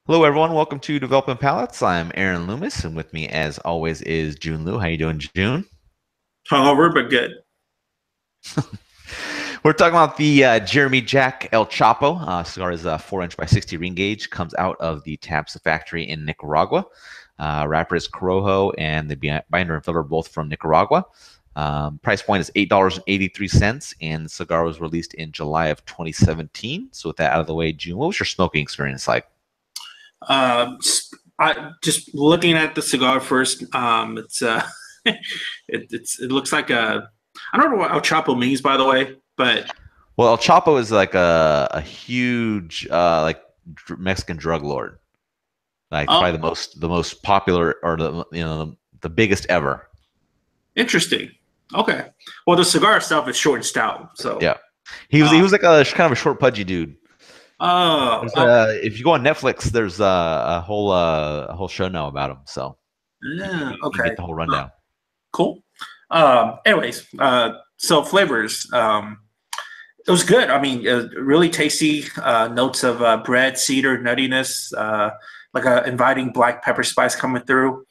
Hello, everyone. Welcome to Developing Palates. I'm Aaron Loomis, and with me, as always, is June Liu. How you doing, June? Hungover, but good. We're talking about the Jeremy Jack El Chapo. Cigar is a 4-inch by 60 ring gauge. Comes out of the Tabsa factory in Nicaragua. Wrapper is Corojo, and the binder and filler are both from Nicaragua. Price point is $8.83, and the cigar was released in July of 2017. So with that out of the way, June, what was your smoking experience like? I just looking at the cigar first. It's it looks like a I don't know what El Chapo means, by the way, but Well, El Chapo is like a huge Mexican drug lord. Like oh, probably the most popular or the biggest ever. interesting. Okay. Well, the cigar itself is short and stout, so Yeah. He uh, was like a kind of a short pudgy dude. oh, There's okay. if you go on Netflix, there's a whole show now about him, so Yeah, you can get okay. the whole rundown. Cool. Anyways, so flavors. It was good. I mean, really tasty notes of bread, cedar, nuttiness, like a inviting black pepper spice coming through.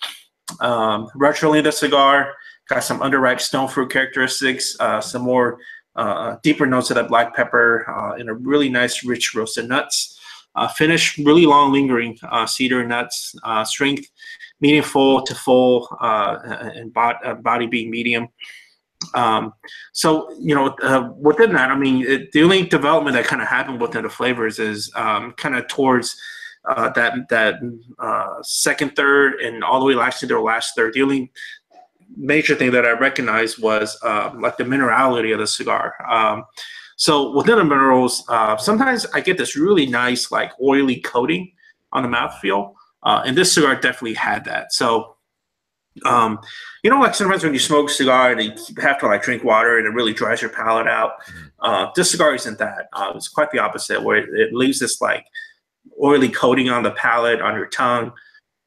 Retrolina cigar got some underripe stone fruit characteristics, some more deeper notes of that black pepper, and a really nice, rich roasted nuts. Finish really long, lingering cedar nuts. Strength medium full to full, and body being medium. Um, within that, I mean, the only development that kind of happened within the flavors is kind of towards that second third and all the way last to their last third. The only major thing that I recognized was like the minerality of the cigar. So within the minerals, sometimes I get this really nice like oily coating on the mouthfeel, and this cigar definitely had that. So um, like sometimes when you smoke a cigar and you have to like drink water and it really dries your palate out. Mhm. This cigar isn't that. It's quite the opposite, where it leaves this like oily coating on the palate, on your tongue,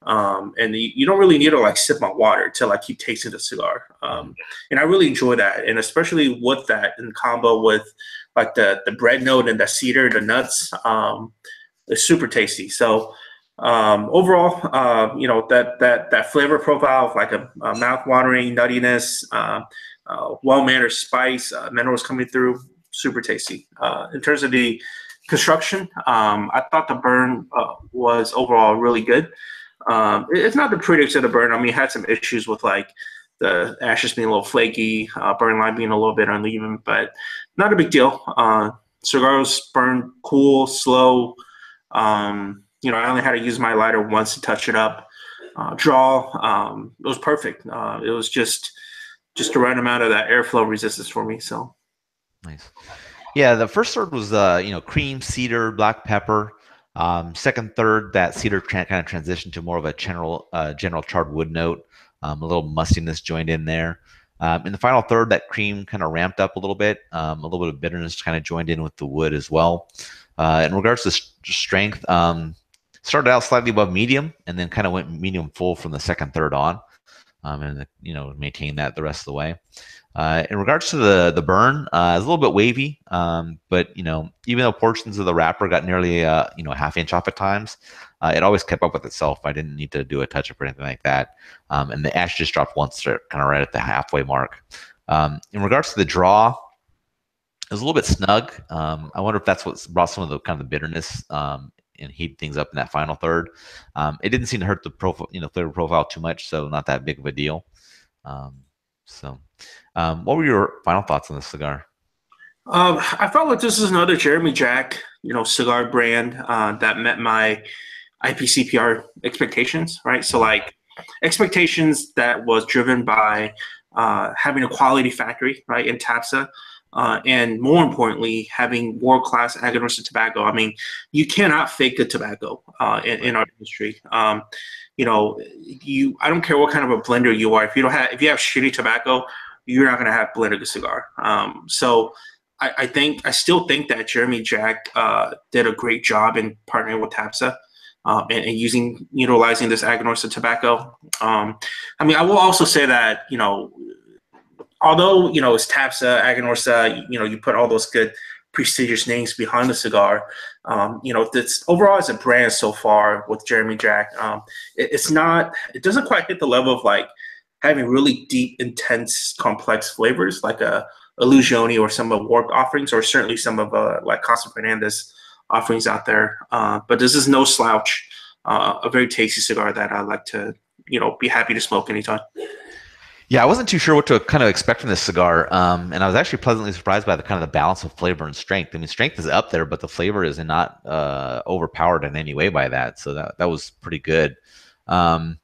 and you don't really need to like sip on water to like keep tasting the cigar. Mhm. And I really enjoy that, and especially with that in combo with like the bread note and the cedar, the nuts. It's super tasty. So overall, that flavor profile of like a mouth-watering nuttiness, well-mannered spice, minerals coming through, super tasty. In terms of the construction, I thought the burn was overall really good. It's not the prettiest of the burn. I mean, it had some issues with like the ashes being a little flaky, burn line being a little bit uneven, but not a big deal. Cigars burn cool, slow. I only had to use my lighter once to touch it up. Draw, it was perfect. It was just the right amount of that airflow resistance for me. So Nice. Yeah, the first third was cream, cedar, black pepper. Second third, that cedar kind of transitioned to more of a general charred wood note. A little mustiness joined in there. In the final third, that cream kind of ramped up a little bit. A little bit of bitterness kind of joined in with the wood as well. In regards to strength, started out slightly above medium and then kind of went medium full from the second third on, and maintained that the rest of the way. In regards to the burn, it's a little bit wavy, but even though portions of the wrapper got nearly a half inch off at times, it always kept up with itself. I didn't need to do a touch up or anything like that. And the ash just dropped once, kind of right at the halfway mark. In regards to the draw, it was a little bit snug. I wonder if that's what brought some of the kind of the bitterness and heat things up in that final third. It didn't seem to hurt the profile, flavor profile too much, so not that big of a deal. Um, so, what were your final thoughts on this cigar? I felt like this is another Jeremy Jack, cigar brand that met my IPCPR expectations, right? So Mhm. like expectations that was driven by having a quality factory, right, in TAPSA, and more importantly, having world-class agricultural tobacco. I mean, you cannot fake good tobacco in Right. our industry. I don't care what kind of a blender you are. If you have shitty tobacco, you're not going to have blended cigar. So I still think that Jeremy Jack did a great job in partnering with TAPSA and utilizing this agricultural tobacco. I mean, I will also say that although it's TAPSA, Aganorsa, you put all those good prestigious names behind the cigar. That's overall as a brand so far with Jeremy Jack. It doesn't quite hit the level of like having really deep, intense, complex flavors like a Illusione or some of Warped offerings, or certainly some of like Casa Fernandez offerings out there. But this is no slouch. A very tasty cigar that I like to, be happy to smoke anytime. Yeah, I wasn't too sure what to kind of expect from this cigar, and I was actually pleasantly surprised by the kind of the balance of flavor and strength. I mean, strength is up there, but the flavor is not overpowered in any way by that. So that was pretty good. Um,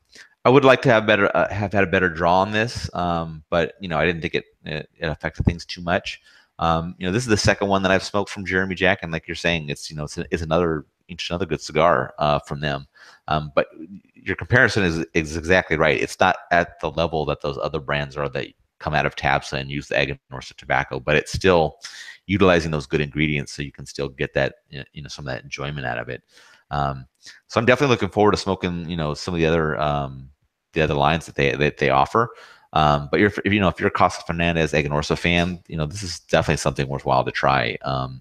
I would like to have had a better draw on this, but I didn't think it affected things too much. This is the second one that I've smoked from Jeremy Jack, and like you're saying, it's another good cigar from them. But your comparison is exactly right. It's not at the level that those other brands are that come out of Tabsa and use the Aganorsa tobacco, but it's still utilizing those good ingredients, so you can still get that some of that enjoyment out of it. So I'm definitely looking forward to smoking some of the other lines that they offer. But if you're a Casa Fernandez Aganorsa fan, this is definitely something worthwhile to try. And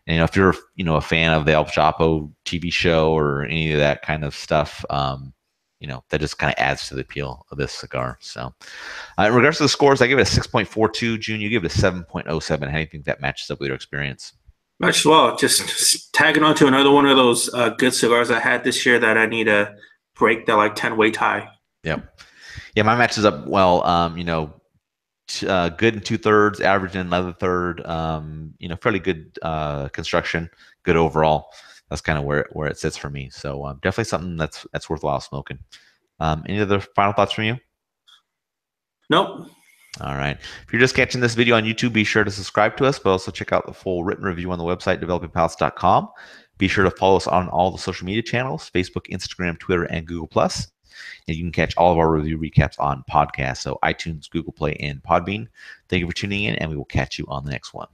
if you're a fan of the El Chapo TV show or any of that kind of stuff, that just kind of adds to the appeal of this cigar. So, in regards to the scores, I give it a 6.42. Jiunn, you give it a 7.07. How do you think that matches up with your experience? Much as well. Just tagging on to another one of those good cigars I had this year that I need to break that like 10 weight high. Yep. Yeah, my matches up well. Good in 2/3, average in another third. Fairly good construction, good overall. That's kind of where it sits for me. So definitely something that's worthwhile smoking. Any other final thoughts from you? Nope. All right. If you're just catching this video on YouTube, be sure to subscribe to us, but also check out the full written review on the website, developingpalates.com. Be sure to follow us on all the social media channels, Facebook, Instagram, Twitter, and Google+. And you can catch all of our review recaps on podcasts, so iTunes, Google Play, and Podbean. Thank you for tuning in, and we will catch you on the next one.